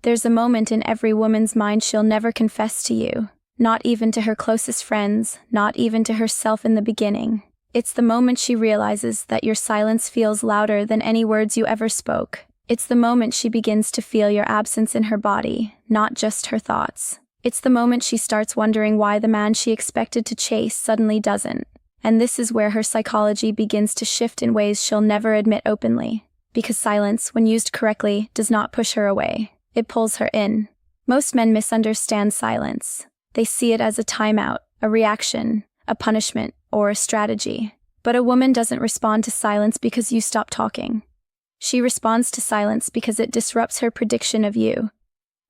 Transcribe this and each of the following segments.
There's a moment in every woman's mind she'll never confess to you, not even to her closest friends, not even to herself in the beginning. It's the moment she realizes that your silence feels louder than any words you ever spoke. It's the moment she begins to feel your absence in her body, not just her thoughts. It's the moment she starts wondering why the man she expected to chase suddenly doesn't. And this is where her psychology begins to shift in ways she'll never admit openly. Because silence, when used correctly, does not push her away. It pulls her in. Most men misunderstand silence. They see it as a timeout, a reaction, a punishment, or a strategy. But a woman doesn't respond to silence because you stop talking. She responds to silence because it disrupts her prediction of you.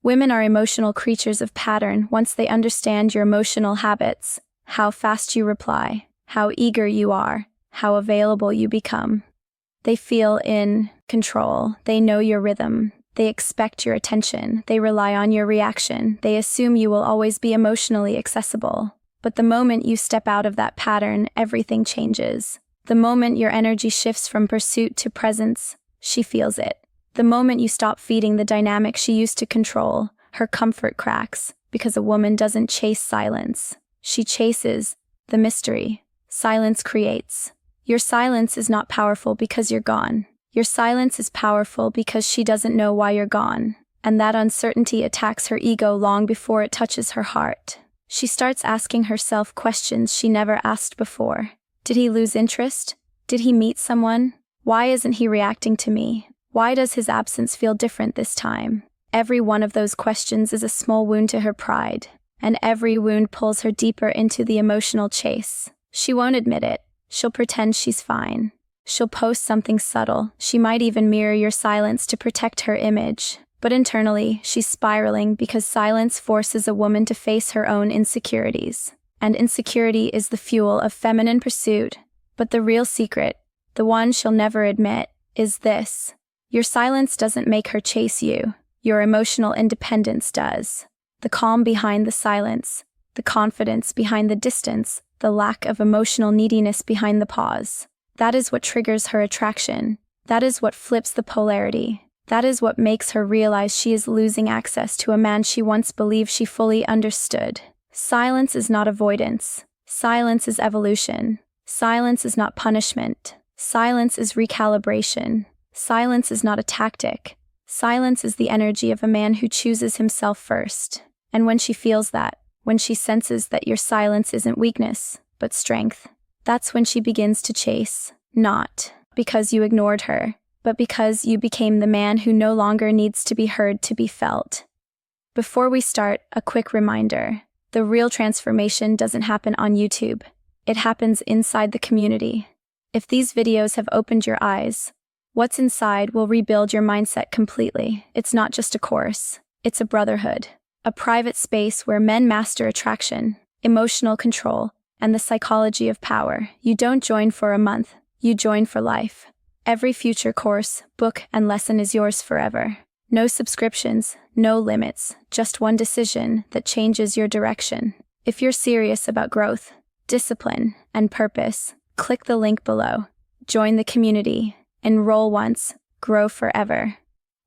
Women are emotional creatures of pattern once they understand your emotional habits, how fast you reply, how eager you are, how available you become. They feel in control. They know your rhythm. They expect your attention. They rely on your reaction. They assume you will always be emotionally accessible. But the moment you step out of that pattern, everything changes. The moment your energy shifts from pursuit to presence, she feels it. The moment you stop feeding the dynamic she used to control, her comfort cracks, because a woman doesn't chase silence. She chases the mystery. Silence creates. Your silence is not powerful because you're gone. Your silence is powerful because she doesn't know why you're gone, and that uncertainty attacks her ego long before it touches her heart. She starts asking herself questions she never asked before. Did he lose interest? Did he meet someone? Why isn't he reacting to me? Why does his absence feel different this time? Every one of those questions is a small wound to her pride, and every wound pulls her deeper into the emotional chase. She won't admit it. She'll pretend she's fine. She'll post something subtle. She might even mirror your silence to protect her image. But internally, she's spiraling because silence forces a woman to face her own insecurities. And insecurity is the fuel of feminine pursuit. But the real secret, the one she'll never admit, is this. Your silence doesn't make her chase you. Your emotional independence does. The calm behind the silence, the confidence behind the distance, the lack of emotional neediness behind the pause. That is what triggers her attraction. That is what flips the polarity. That is what makes her realize she is losing access to a man she once believed she fully understood. Silence is not avoidance. Silence is evolution. Silence is not punishment. Silence is recalibration. Silence is not a tactic. Silence is the energy of a man who chooses himself first. And when she feels that, when she senses that your silence isn't weakness, but strength, that's when she begins to chase, not because you ignored her, but because you became the man who no longer needs to be heard to be felt. Before we start, a quick reminder. The real transformation doesn't happen on YouTube. It happens inside the community. If these videos have opened your eyes, what's inside will rebuild your mindset completely. It's not just a course. It's a brotherhood. A private space where men master attraction, emotional control, and the psychology of power. You don't join for a month, you join for life. Every future course, book, and lesson is yours forever. No subscriptions, no limits, just one decision that changes your direction. If you're serious about growth, discipline, and purpose, click the link below. Join the community. Enroll once, grow forever.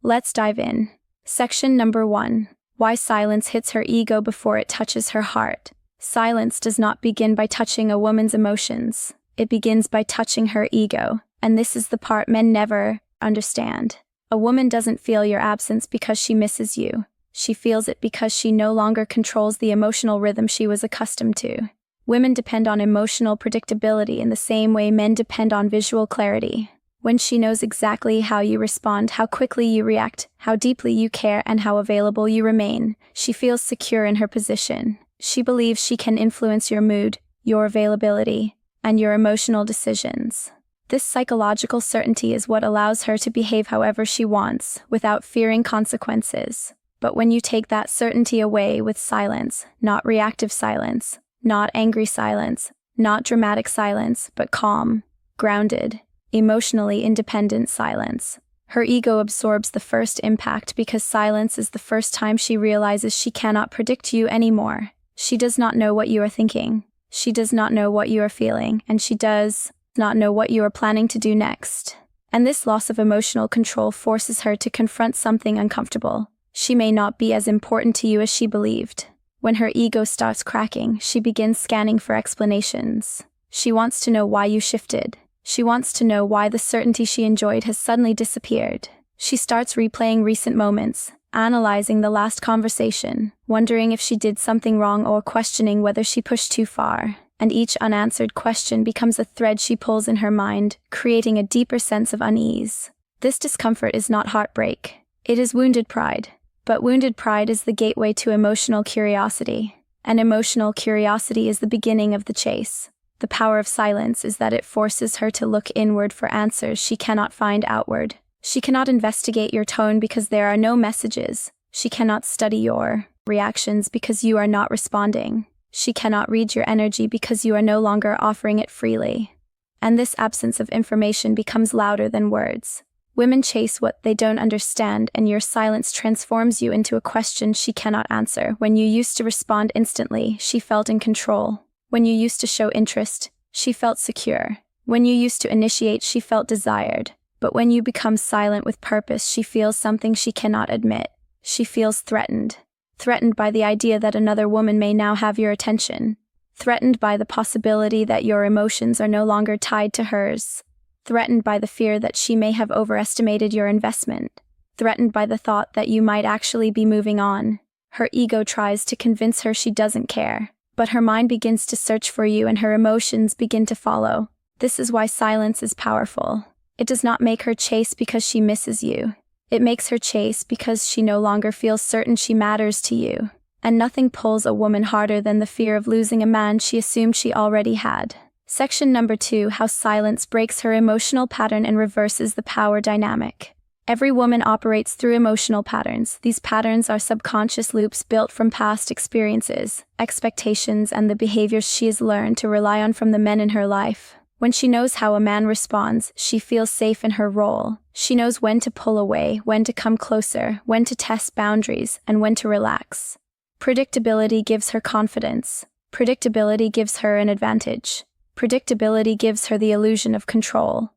Let's dive in. Section number 1. Why silence hits her ego before it touches her heart. Silence does not begin by touching a woman's emotions. It begins by touching her ego, and this is the part men never understand. A woman doesn't feel your absence because she misses you. She feels it because she no longer controls the emotional rhythm she was accustomed to. Women depend on emotional predictability in the same way men depend on visual clarity. When she knows exactly how you respond, how quickly you react, how deeply you care, and how available you remain, she feels secure in her position. She believes she can influence your mood, your availability, and your emotional decisions. This psychological certainty is what allows her to behave however she wants, without fearing consequences. But when you take that certainty away with silence, not reactive silence, not angry silence, not dramatic silence, but calm, grounded, emotionally independent silence, her ego absorbs the first impact because silence is the first time she realizes she cannot predict you anymore. She does not know what you are thinking. She does not know what you are feeling, and she does not know what you are planning to do next. And this loss of emotional control forces her to confront something uncomfortable. She may not be as important to you as she believed. When her ego starts cracking, she begins scanning for explanations. She wants to know why you shifted. She wants to know why the certainty she enjoyed has suddenly disappeared. She starts replaying recent moments, analyzing the last conversation, wondering if she did something wrong or questioning whether she pushed too far. And each unanswered question becomes a thread she pulls in her mind, creating a deeper sense of unease. This discomfort is not heartbreak. It is wounded pride. But wounded pride is the gateway to emotional curiosity. And emotional curiosity is the beginning of the chase. The power of silence is that it forces her to look inward for answers she cannot find outward. She cannot investigate your tone because there are no messages. She cannot study your reactions because you are not responding. She cannot read your energy because you are no longer offering it freely. And this absence of information becomes louder than words. Women chase what they don't understand, and your silence transforms you into a question she cannot answer. When you used to respond instantly, she felt in control. When you used to show interest, she felt secure. When you used to initiate, she felt desired. But when you become silent with purpose, she feels something she cannot admit. She feels threatened. Threatened by the idea that another woman may now have your attention. Threatened by the possibility that your emotions are no longer tied to hers. Threatened by the fear that she may have overestimated your investment. Threatened by the thought that you might actually be moving on. Her ego tries to convince her she doesn't care. But her mind begins to search for you and her emotions begin to follow. This is why silence is powerful. It does not make her chase because she misses you. It makes her chase because she no longer feels certain she matters to you. And nothing pulls a woman harder than the fear of losing a man she assumed she already had. Section number 2: How silence breaks her emotional pattern and reverses the power dynamic. Every woman operates through emotional patterns. These patterns are subconscious loops built from past experiences, expectations, and the behaviors she has learned to rely on from the men in her life. When she knows how a man responds, she feels safe in her role. She knows when to pull away, when to come closer, when to test boundaries, and when to relax. Predictability gives her confidence. Predictability gives her an advantage. Predictability gives her the illusion of control.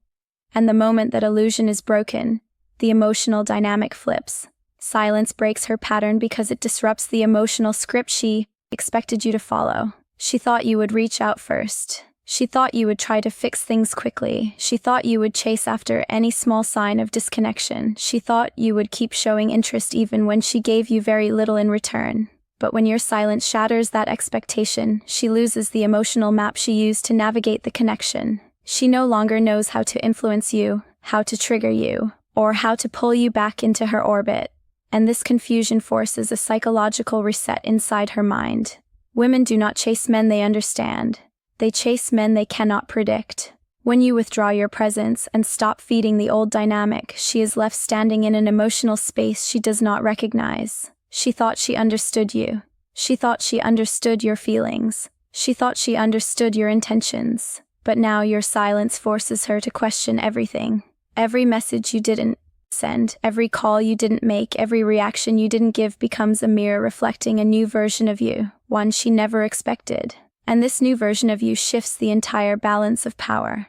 And the moment that illusion is broken, the emotional dynamic flips. Silence breaks her pattern because it disrupts the emotional script she expected you to follow. She thought you would reach out first. She thought you would try to fix things quickly. She thought you would chase after any small sign of disconnection. She thought you would keep showing interest even when she gave you very little in return. But when your silence shatters that expectation, she loses the emotional map she used to navigate the connection. She no longer knows how to influence you, how to trigger you, or how to pull you back into her orbit. And this confusion forces a psychological reset inside her mind. Women do not chase men they understand. They chase men they cannot predict. When you withdraw your presence and stop feeding the old dynamic, she is left standing in an emotional space she does not recognize. She thought she understood you. She thought she understood your feelings. She thought she understood your intentions. But now your silence forces her to question everything. Every message you didn't send, every call you didn't make, every reaction you didn't give becomes a mirror reflecting a new version of you, one she never expected. And this new version of you shifts the entire balance of power.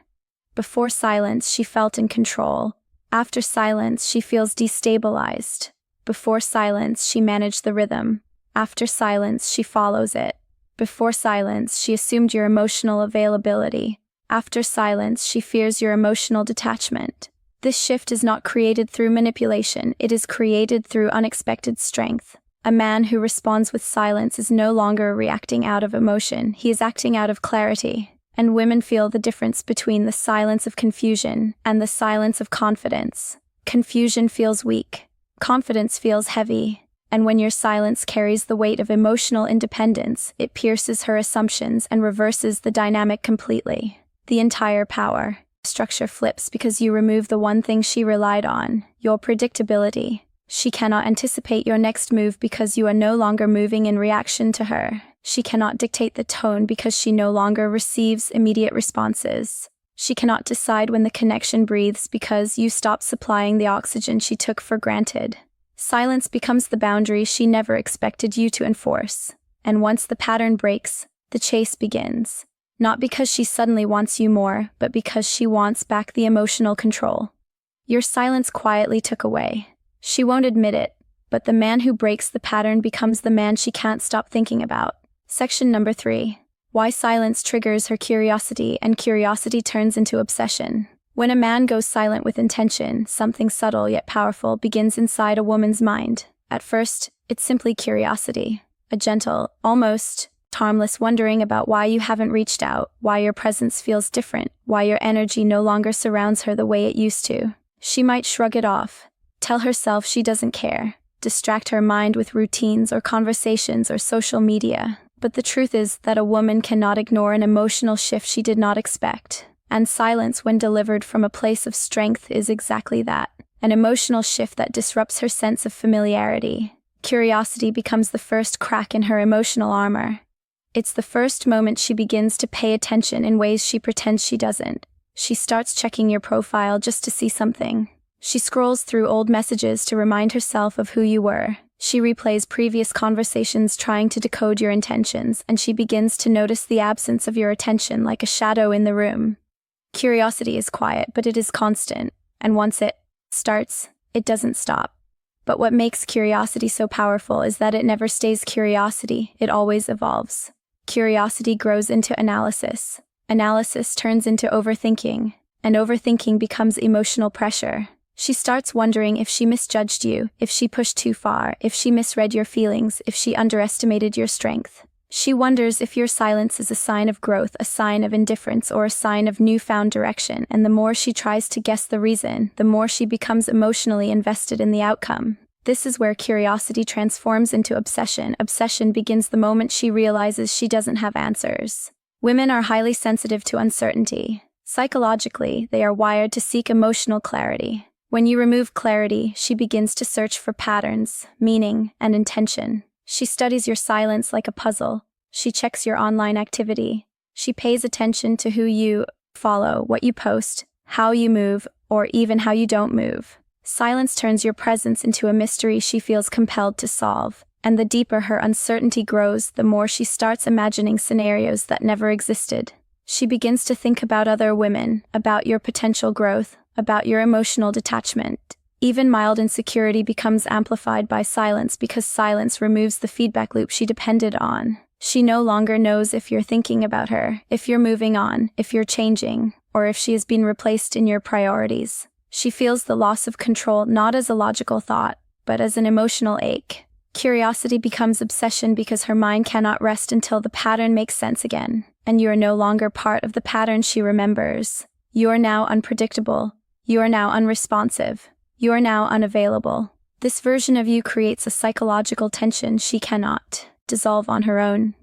Before silence, she felt in control. After silence, she feels destabilized. Before silence, she managed the rhythm. After silence, she follows it. Before silence, she assumed your emotional availability. After silence, she fears your emotional detachment. This shift is not created through manipulation, it is created through unexpected strength. A man who responds with silence is no longer reacting out of emotion, he is acting out of clarity. And women feel the difference between the silence of confusion and the silence of confidence. Confusion feels weak. Confidence feels heavy. And when your silence carries the weight of emotional independence, it pierces her assumptions and reverses the dynamic completely. The entire power structure flips because you remove the one thing she relied on, your predictability. She cannot anticipate your next move because you are no longer moving in reaction to her. She cannot dictate the tone because she no longer receives immediate responses. She cannot decide when the connection breathes because you stop supplying the oxygen she took for granted. Silence becomes the boundary she never expected you to enforce. And once the pattern breaks, the chase begins. Not because she suddenly wants you more, but because she wants back the emotional control. Your silence quietly took away. She won't admit it, but the man who breaks the pattern becomes the man she can't stop thinking about. Section number 3. Why silence triggers her curiosity and curiosity turns into obsession. When a man goes silent with intention, something subtle yet powerful begins inside a woman's mind. At first, it's simply curiosity, a gentle, almost harmless wondering about why you haven't reached out, why your presence feels different, why your energy no longer surrounds her the way it used to. She might shrug it off, tell herself she doesn't care, distract her mind with routines or conversations or social media. But the truth is that a woman cannot ignore an emotional shift she did not expect. And silence, when delivered from a place of strength, is exactly that. An emotional shift that disrupts her sense of familiarity. Curiosity becomes the first crack in her emotional armor. It's the first moment she begins to pay attention in ways she pretends she doesn't. She starts checking your profile just to see something. She scrolls through old messages to remind herself of who you were. She replays previous conversations trying to decode your intentions, and she begins to notice the absence of your attention like a shadow in the room. Curiosity is quiet, but it is constant, and once it starts, it doesn't stop. But what makes curiosity so powerful is that it never stays curiosity, it always evolves. Curiosity grows into analysis. Analysis turns into overthinking, and overthinking becomes emotional pressure. She starts wondering if she misjudged you, if she pushed too far, if she misread your feelings, if she underestimated your strength. She wonders if your silence is a sign of growth, a sign of indifference, or a sign of newfound direction, and the more she tries to guess the reason, the more she becomes emotionally invested in the outcome. This is where curiosity transforms into obsession. Obsession begins the moment she realizes she doesn't have answers. Women are highly sensitive to uncertainty. Psychologically, they are wired to seek emotional clarity. When you remove clarity, she begins to search for patterns, meaning, and intention. She studies your silence like a puzzle. She checks your online activity. She pays attention to who you follow, what you post, how you move, or even how you don't move. Silence turns your presence into a mystery she feels compelled to solve. And the deeper her uncertainty grows, the more she starts imagining scenarios that never existed. She begins to think about other women, about your potential growth, about your emotional detachment. Even mild insecurity becomes amplified by silence because silence removes the feedback loop she depended on. She no longer knows if you're thinking about her, if you're moving on, if you're changing, or if she has been replaced in your priorities. She feels the loss of control not as a logical thought, but as an emotional ache. Curiosity becomes obsession because her mind cannot rest until the pattern makes sense again, and you are no longer part of the pattern she remembers. You are now unpredictable. You are now unresponsive. You are now unavailable. This version of you creates a psychological tension she cannot dissolve on her own.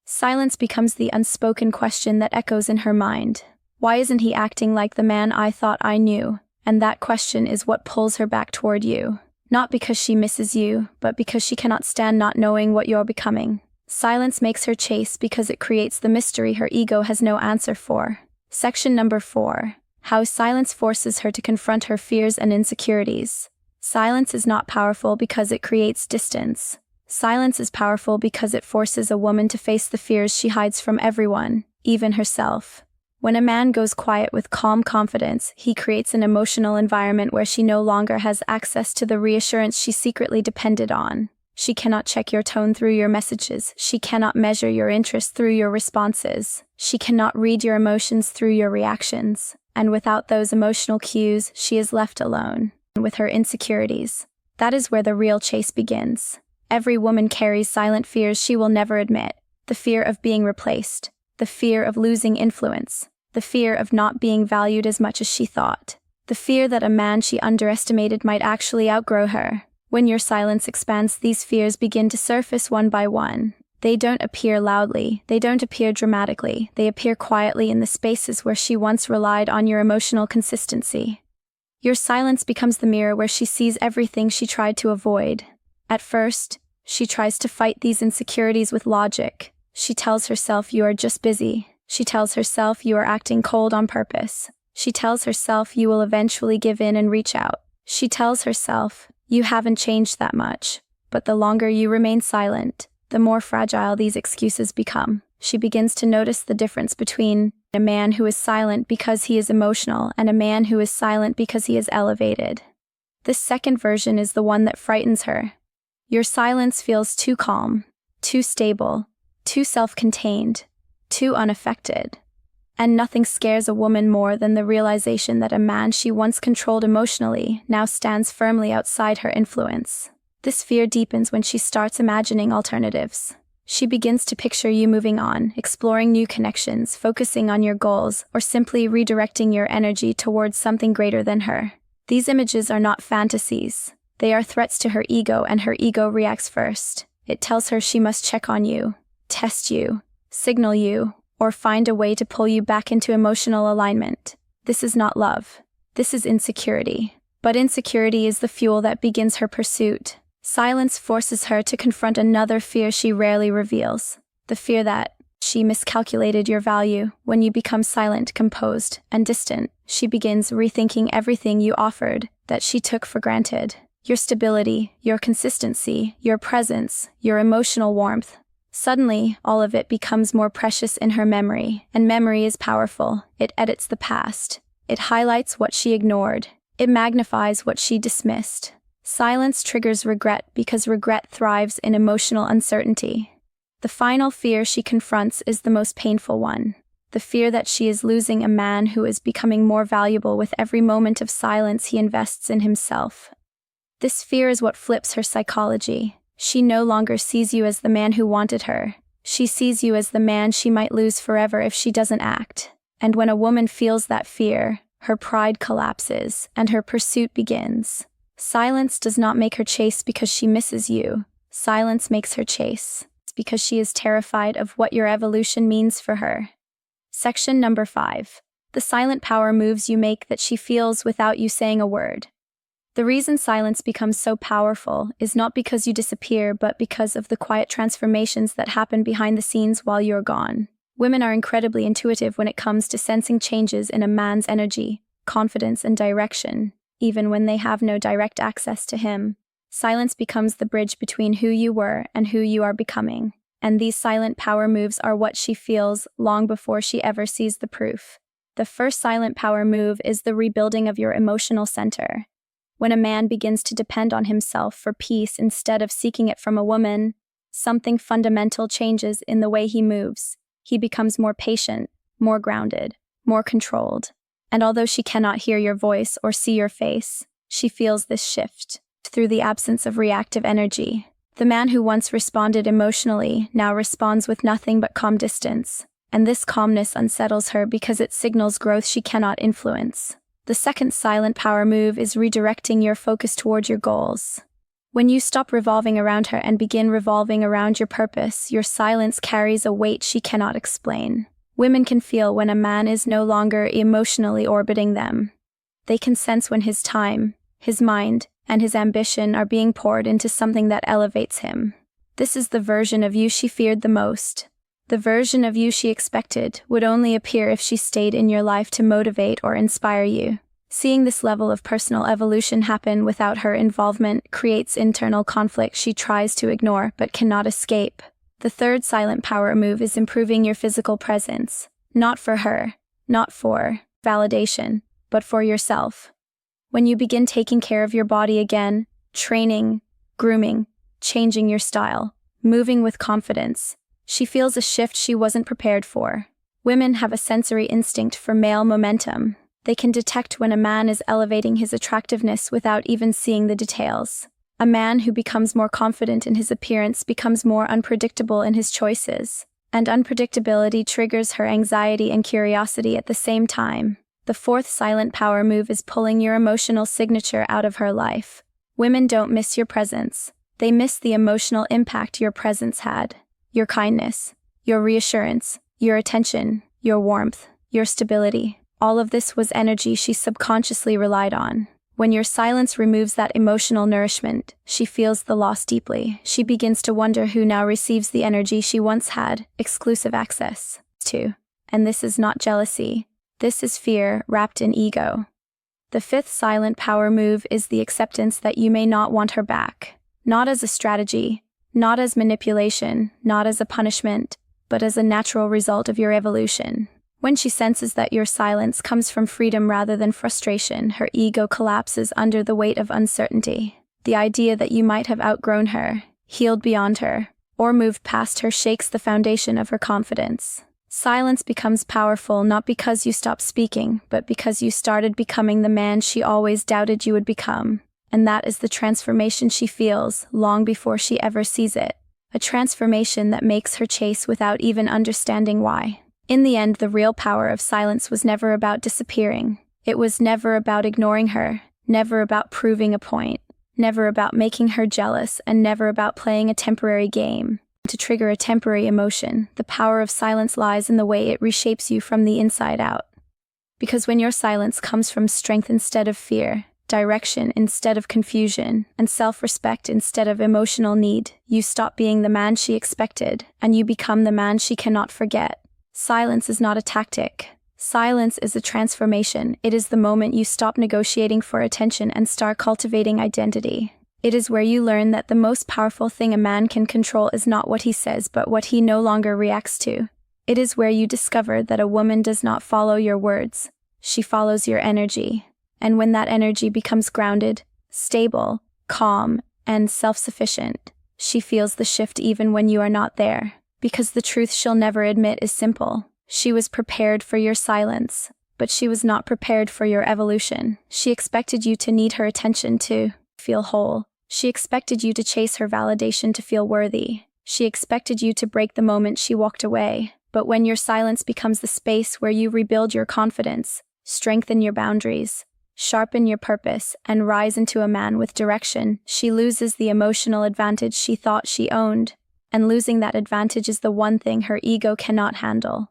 Silence becomes the unspoken question that echoes in her mind. Why isn't he acting like the man I thought I knew? And that question is what pulls her back toward you. Not because she misses you, but because she cannot stand not knowing what you're becoming. Silence makes her chase because it creates the mystery her ego has no answer for. Section number 4. How silence forces her to confront her fears and insecurities. Silence is not powerful because it creates distance. Silence is powerful because it forces a woman to face the fears she hides from everyone, even herself. When a man goes quiet with calm confidence, he creates an emotional environment where she no longer has access to the reassurance she secretly depended on. She cannot check your tone through your messages. She cannot measure your interest through your responses. She cannot read your emotions through your reactions. And without those emotional cues, she is left alone with her insecurities. That is where the real chase begins. Every woman carries silent fears she will never admit. The fear of being replaced. The fear of losing influence. The fear of not being valued as much as she thought. The fear that a man she underestimated might actually outgrow her. When your silence expands, these fears begin to surface one by one. They don't appear loudly, they don't appear dramatically, they appear quietly in the spaces where she once relied on your emotional consistency. Your silence becomes the mirror where she sees everything she tried to avoid. At first, she tries to fight these insecurities with logic. She tells herself you are just busy. She tells herself you are acting cold on purpose. She tells herself you will eventually give in and reach out. She tells herself you haven't changed that much. But the longer you remain silent, the more fragile these excuses become. She begins to notice the difference between a man who is silent because he is emotional and a man who is silent because he is elevated. This second version is the one that frightens her. Your silence feels too calm, too stable, too self-contained, too unaffected. And nothing scares a woman more than the realization that a man she once controlled emotionally now stands firmly outside her influence. This fear deepens when she starts imagining alternatives. She begins to picture you moving on, exploring new connections, focusing on your goals, or simply redirecting your energy towards something greater than her. These images are not fantasies. They are threats to her ego, and her ego reacts first. It tells her she must check on you, test you, signal you, or find a way to pull you back into emotional alignment. This is not love. This is insecurity. But insecurity is the fuel that begins her pursuit. Silence forces her to confront another fear she rarely reveals. The fear that she miscalculated your value. When you become silent, composed, and distant, she begins rethinking everything you offered that she took for granted. Your stability, your consistency, your presence, your emotional warmth. Suddenly, all of it becomes more precious in her memory, and memory is powerful. It edits the past. It highlights what she ignored. It magnifies what she dismissed. Silence triggers regret because regret thrives in emotional uncertainty. The final fear she confronts is the most painful one. The fear that she is losing a man who is becoming more valuable with every moment of silence he invests in himself. This fear is what flips her psychology. She no longer sees you as the man who wanted her. She sees you as the man she might lose forever if she doesn't act. And when a woman feels that fear, her pride collapses, and her pursuit begins. Silence does not make her chase because she misses you. Silence makes her chase. It's because she is terrified of what your evolution means for her. Section number 5. The silent power moves you make that she feels without you saying a word. The reason silence becomes so powerful is not because you disappear, but because of the quiet transformations that happen behind the scenes while you're gone. Women are incredibly intuitive when it comes to sensing changes in a man's energy, confidence, and direction, even when they have no direct access to him. Silence becomes the bridge between who you were and who you are becoming. And these silent power moves are what she feels long before she ever sees the proof. The first silent power move is the rebuilding of your emotional center. When a man begins to depend on himself for peace instead of seeking it from a woman, something fundamental changes in the way he moves. He becomes more patient, more grounded, more controlled. And although she cannot hear your voice or see your face, she feels this shift through the absence of reactive energy. The man who once responded emotionally now responds with nothing but calm distance. And this calmness unsettles her because it signals growth she cannot influence. The second silent power move is redirecting your focus toward your goals. When you stop revolving around her and begin revolving around your purpose, your silence carries a weight she cannot explain. Women can feel when a man is no longer emotionally orbiting them. They can sense when his time, his mind, and his ambition are being poured into something that elevates him. This is the version of you she feared the most. The version of you she expected would only appear if she stayed in your life to motivate or inspire you. Seeing this level of personal evolution happen without her involvement creates internal conflict she tries to ignore but cannot escape. The third silent power move is improving your physical presence. Not for her, not for validation, but for yourself. When you begin taking care of your body again, training, grooming, changing your style, moving with confidence, she feels a shift she wasn't prepared for. Women have a sensory instinct for male momentum. They can detect when a man is elevating his attractiveness without even seeing the details. A man who becomes more confident in his appearance becomes more unpredictable in his choices. And unpredictability triggers her anxiety and curiosity at the same time. The fourth silent power move is pulling your emotional signature out of her life. Women don't miss your presence. They miss the emotional impact your presence had. Your kindness, your reassurance, your attention, your warmth, your stability. All of this was energy she subconsciously relied on. When your silence removes that emotional nourishment, she feels the loss deeply. She begins to wonder who now receives the energy she once had exclusive access to. And this is not jealousy. This is fear wrapped in ego. The fifth silent power move is the acceptance that you may not want her back. Not as a strategy, not as manipulation, not as a punishment, but as a natural result of your evolution. When she senses that your silence comes from freedom rather than frustration, her ego collapses under the weight of uncertainty. The idea that you might have outgrown her, healed beyond her, or moved past her shakes the foundation of her confidence. Silence becomes powerful not because you stopped speaking, but because you started becoming the man she always doubted you would become. And that is the transformation she feels long before she ever sees it. A transformation that makes her chase without even understanding why. In the end, the real power of silence was never about disappearing. It was never about ignoring her, never about proving a point, never about making her jealous, and never about playing a temporary game to trigger a temporary emotion. The power of silence lies in the way it reshapes you from the inside out. Because when your silence comes from strength instead of fear, direction instead of confusion, and self-respect instead of emotional need, you stop being the man she expected, and you become the man she cannot forget. Silence is not a tactic. Silence is a transformation. It is the moment you stop negotiating for attention and start cultivating identity. It is where you learn that the most powerful thing a man can control is not what he says, but what he no longer reacts to. It is where you discover that a woman does not follow your words. She follows your energy. And when that energy becomes grounded, stable, calm, and self-sufficient, she feels the shift even when you are not there. Because the truth she'll never admit is simple. She was prepared for your silence, but she was not prepared for your evolution. She expected you to need her attention to feel whole. She expected you to chase her validation to feel worthy. She expected you to break the moment she walked away. But when your silence becomes the space where you rebuild your confidence, strengthen your boundaries, sharpen your purpose, and rise into a man with direction, she loses the emotional advantage she thought she owned. And losing that advantage is the one thing her ego cannot handle.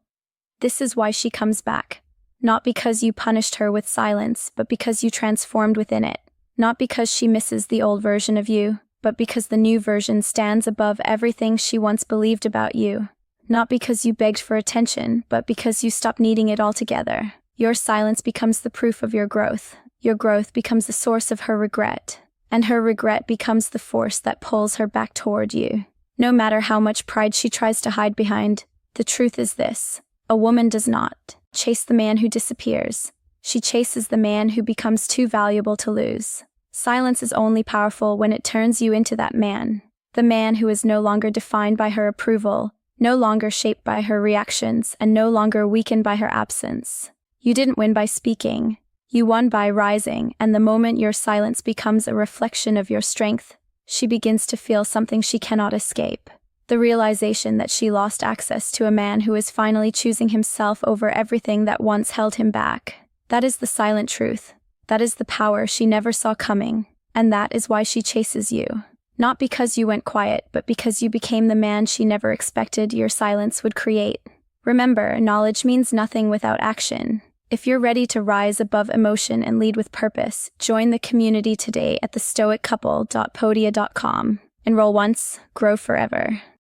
This is why she comes back. Not because you punished her with silence, but because you transformed within it. Not because she misses the old version of you, but because the new version stands above everything she once believed about you. Not because you begged for attention, but because you stopped needing it altogether. Your silence becomes the proof of your growth. Your growth becomes the source of her regret. And her regret becomes the force that pulls her back toward you. No matter how much pride she tries to hide behind, the truth is this. A woman does not chase the man who disappears. She chases the man who becomes too valuable to lose. Silence is only powerful when it turns you into that man. The man who is no longer defined by her approval, no longer shaped by her reactions, and no longer weakened by her absence. You didn't win by speaking. You won by rising, and the moment your silence becomes a reflection of your strength, she begins to feel something she cannot escape. The realization that she lost access to a man who is finally choosing himself over everything that once held him back. That is the silent truth. That is the power she never saw coming. And that is why she chases you. Not because you went quiet, but because you became the man she never expected your silence would create. Remember, knowledge means nothing without action. If you're ready to rise above emotion and lead with purpose, join the community today at thestoiccouple.podia.com. Enroll once, grow forever.